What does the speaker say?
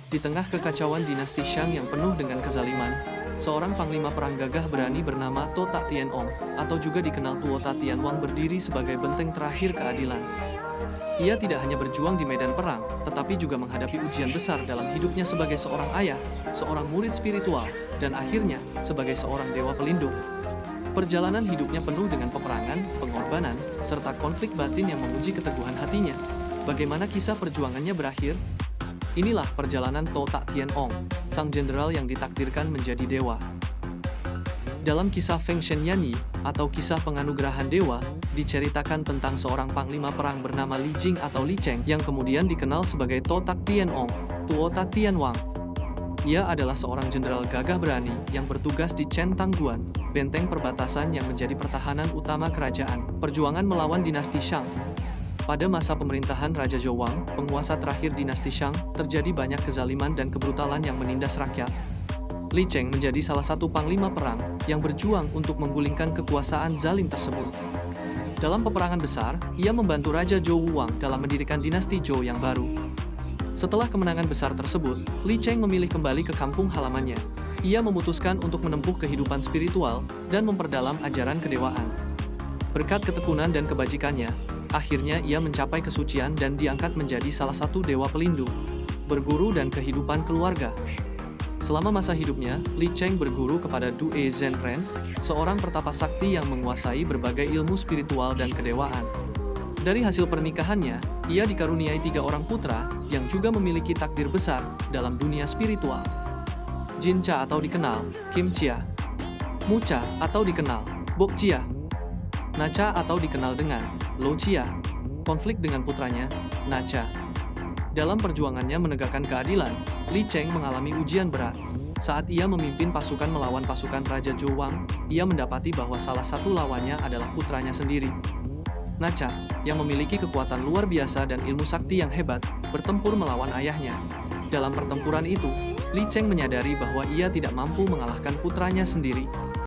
Di tengah kekacauan dinasti Shang yang penuh dengan kezaliman, seorang panglima perang gagah berani bernama To Tak Tianong, atau juga dikenal Tuo Ta Tianwang berdiri sebagai benteng terakhir keadilan. Ia tidak hanya berjuang di medan perang, tetapi juga menghadapi ujian besar dalam hidupnya sebagai seorang ayah, seorang murid spiritual, dan akhirnya sebagai seorang dewa pelindung. Perjalanan hidupnya penuh dengan peperangan, pengorbanan, serta konflik batin yang menguji keteguhan hatinya. Bagaimana kisah perjuangannya berakhir? Inilah perjalanan To Tak Tianong, sang jenderal yang ditakdirkan menjadi dewa. Dalam kisah Feng Shen Yanyi, atau kisah penganugerahan dewa, diceritakan tentang seorang panglima perang bernama Li Jing atau Li Cheng yang kemudian dikenal sebagai To Tak Tianong, Tuo Ta Tianwang. Ia adalah seorang jenderal gagah berani yang bertugas di Chen Tangguan, benteng perbatasan yang menjadi pertahanan utama kerajaan, perjuangan melawan dinasti Shang. Pada masa pemerintahan Raja Zhou Wang, penguasa terakhir dinasti Shang, terjadi banyak kezaliman dan kebrutalan yang menindas rakyat. Li Cheng menjadi salah satu panglima perang yang berjuang untuk menggulingkan kekuasaan zalim tersebut. Dalam peperangan besar, ia membantu Raja Zhou Wang dalam mendirikan dinasti Zhou yang baru. Setelah kemenangan besar tersebut, Li Cheng memilih kembali ke kampung halamannya. Ia memutuskan untuk menempuh kehidupan spiritual dan memperdalam ajaran kedewaan. Berkat ketekunan dan kebajikannya, akhirnya ia mencapai kesucian dan diangkat menjadi salah satu dewa pelindung, berguru dan kehidupan keluarga. Selama masa hidupnya, Li Cheng berguru kepada Due Zhenren, seorang pertapa sakti yang menguasai berbagai ilmu spiritual dan kedewaan. Dari hasil pernikahannya, ia dikaruniai 3 orang putra yang juga memiliki takdir besar dalam dunia spiritual. Jin Cha atau dikenal Kim Chia, Mu Cha atau dikenal Bok Chia, Na Cha atau dikenal dengan Lo Chia, konflik dengan putranya, Na Cha. Dalam perjuangannya menegakkan keadilan, Li Cheng mengalami ujian berat. Saat ia memimpin pasukan melawan pasukan Raja Zhou Wang, ia mendapati bahwa salah satu lawannya adalah putranya sendiri. Na Cha, yang memiliki kekuatan luar biasa dan ilmu sakti yang hebat, bertempur melawan ayahnya. Dalam pertempuran itu, Li Cheng menyadari bahwa ia tidak mampu mengalahkan putranya sendiri.